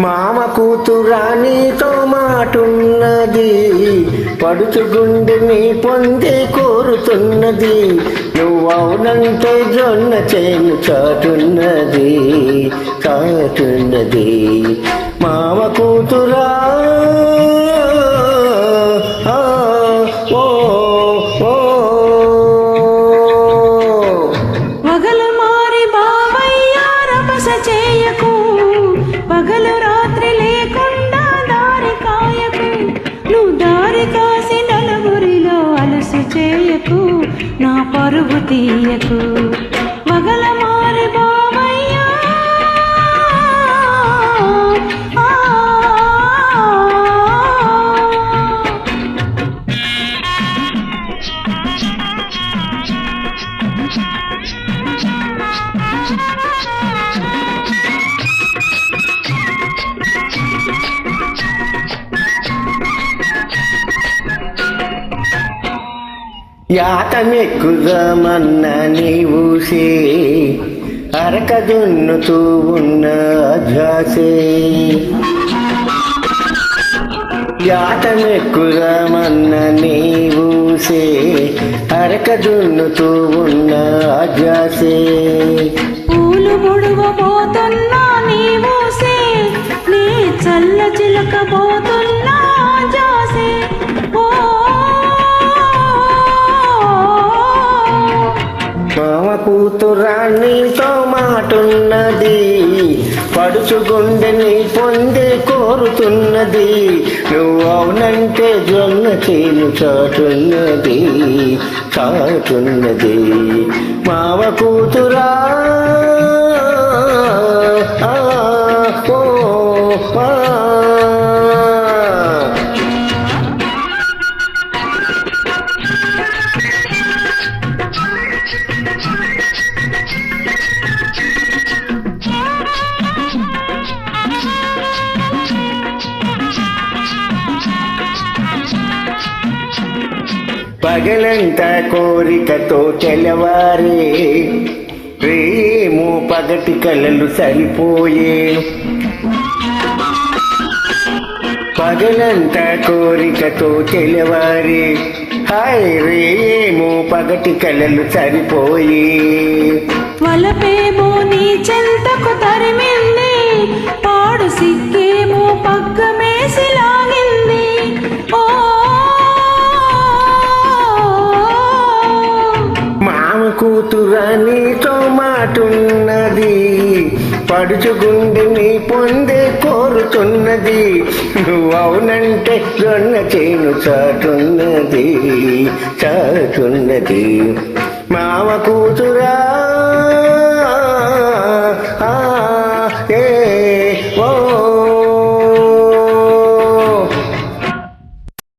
మామ కూతురా నీతో మాటున్నది, పడుచు గుండెని పొంది కోరుతున్నది. నువ్వవునంటే జొన్న చేను చాటున్నది చాటున్నది. మామ కూతురా పగలు మారి బావయ్య రభస చేయకు, పగలు రాత్రి లేకుండా దారి కాయకు. నువ్వు దారి కాసి నలుగురిలో అలసి చేయకు, నా పరుగు తీయకు. పగల మారి బావయ్య యాతమెక్కుదామన్న నీవుసే, అరక దున్నుతూ ఉన్న ధ్యాసే. యాతమెక్కుదామన్న నీవుసే, అరక దున్నుతూ ఉన్న ధ్యాసే. పూలు ముడువబోతున్నా నీవుసే, నీ చల్ల చిలకబోతున్నా జాసే. మామ కూతురా నీతో మాటున్నది, పడుచు గుండెని పొంది కోరుతున్నది. నువ్వు అవునంటే జొన్న చేను చాటున్నది చాటున్నది. మామ కూతురా పగలంతా కోరికతో తెల్లవారే, రేమో పగటి కలలు సరిపోయేను. పగలంతా కోరికతో తెల్లవారే, హాయ్ రేమో పగటి కలలు సరిపోయే. వలపేమో నీ చెంతకు తరిమింది, పాడు సిగ్గేమో పగ్గమేసి లాగింది. ఓ మామ కూతురా నీతో మాటున్నది, పడుచు గుండెని పొందే కోరుతున్నది. నువ్వు అవునంటే జొన్న చేను చాటున్నది చాటున్నది. మామ కూతురా